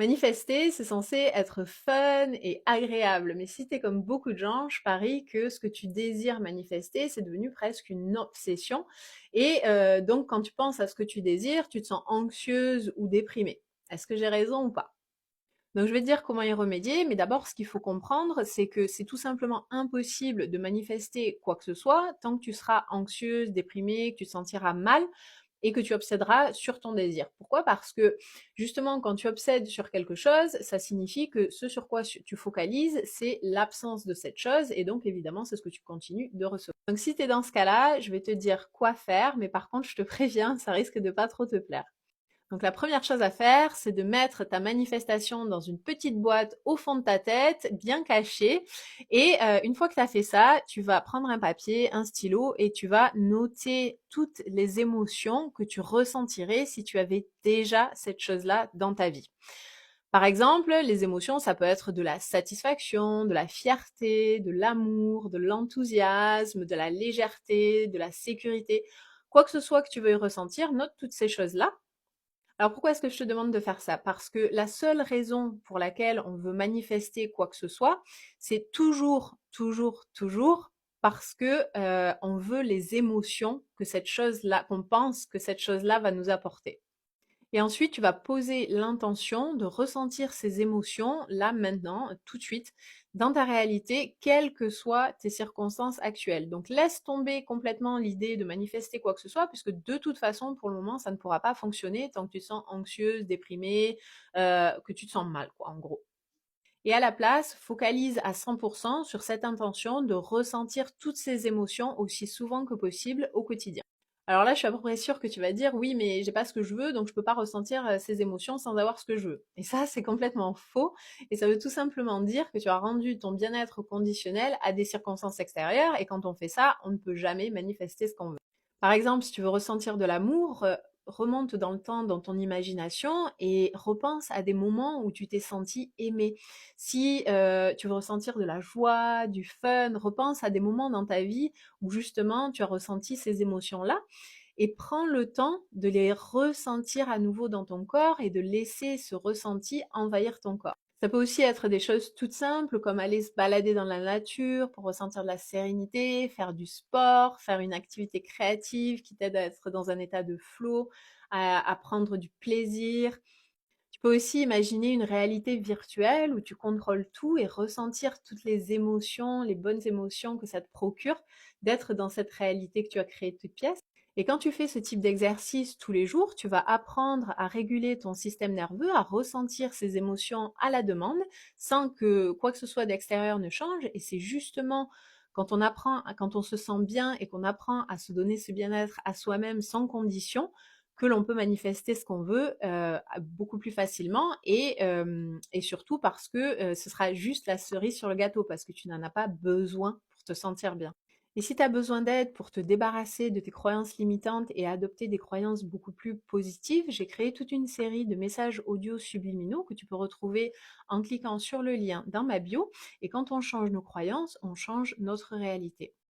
Manifester, c'est censé être fun et agréable, mais si tu es comme beaucoup de gens, je parie que ce que tu désires manifester, c'est devenu presque une obsession et donc quand tu penses à ce que tu désires, tu te sens anxieuse ou déprimée. Est-ce que j'ai raison ou pas? Donc je vais te dire comment y remédier, mais d'abord ce qu'il faut comprendre, c'est que c'est tout simplement impossible de manifester quoi que ce soit tant que tu seras anxieuse, déprimée, que tu te sentiras mal et que tu obséderas sur ton désir. Pourquoi? Parce que justement, quand tu obsèdes sur quelque chose, ça signifie que ce sur quoi tu focalises, c'est l'absence de cette chose, et donc évidemment, c'est ce que tu continues de recevoir. Donc si tu es dans ce cas-là, je vais te dire quoi faire, mais par contre, je te préviens, ça risque de pas trop te plaire. Donc la première chose à faire, c'est de mettre ta manifestation dans une petite boîte au fond de ta tête, bien cachée. Et une fois que tu as fait ça, tu vas prendre un papier, un stylo et tu vas noter toutes les émotions que tu ressentirais si tu avais déjà cette chose-là dans ta vie. Par exemple, les émotions, ça peut être de la satisfaction, de la fierté, de l'amour, de l'enthousiasme, de la légèreté, de la sécurité. Quoi que ce soit que tu veuilles ressentir, note toutes ces choses-là. Alors pourquoi est-ce que je te demande de faire ça? Parce que la seule raison pour laquelle on veut manifester quoi que ce soit, c'est toujours, toujours, toujours parce que on veut les émotions que cette chose-là, qu'on pense que cette chose-là va nous apporter. Et ensuite, tu vas poser l'intention de ressentir ces émotions là, maintenant, tout de suite, dans ta réalité, quelles que soient tes circonstances actuelles. Donc laisse tomber complètement l'idée de manifester quoi que ce soit, puisque de toute façon, pour le moment, ça ne pourra pas fonctionner tant que tu te sens anxieuse, déprimée, que tu te sens mal, quoi, en gros. Et à la place, focalise à 100% sur cette intention de ressentir toutes ces émotions aussi souvent que possible au quotidien. Alors là, je suis à peu près sûre que tu vas dire oui, mais j'ai pas ce que je veux, donc je peux pas ressentir ces émotions sans avoir ce que je veux. Et ça, c'est complètement faux. Et ça veut tout simplement dire que tu as rendu ton bien-être conditionnel à des circonstances extérieures. Et quand on fait ça, on ne peut jamais manifester ce qu'on veut. Par exemple, si tu veux ressentir de l'amour, remonte dans le temps, dans ton imagination et repense à des moments où tu t'es senti aimé. Si tu veux ressentir de la joie, du fun, repense à des moments dans ta vie où justement tu as ressenti ces émotions-là et prends le temps de les ressentir à nouveau dans ton corps et de laisser ce ressenti envahir ton corps. Ça peut aussi être des choses toutes simples comme aller se balader dans la nature pour ressentir de la sérénité, faire du sport, faire une activité créative qui t'aide à être dans un état de flow, à prendre du plaisir. Tu peux aussi imaginer une réalité virtuelle où tu contrôles tout et ressentir toutes les émotions, les bonnes émotions que ça te procure d'être dans cette réalité que tu as créée toute pièce. Et quand tu fais ce type d'exercice tous les jours, tu vas apprendre à réguler ton système nerveux, à ressentir ces émotions à la demande, sans que quoi que ce soit d'extérieur ne change. Et c'est justement quand on apprend, quand on se sent bien et qu'on apprend à se donner ce bien-être à soi-même sans condition, que l'on peut manifester ce qu'on veut beaucoup plus facilement et surtout parce que ce sera juste la cerise sur le gâteau parce que tu n'en as pas besoin pour te sentir bien. Et si tu as besoin d'aide pour te débarrasser de tes croyances limitantes et adopter des croyances beaucoup plus positives, j'ai créé toute une série de messages audio subliminaux que tu peux retrouver en cliquant sur le lien dans ma bio. Et quand on change nos croyances, on change notre réalité.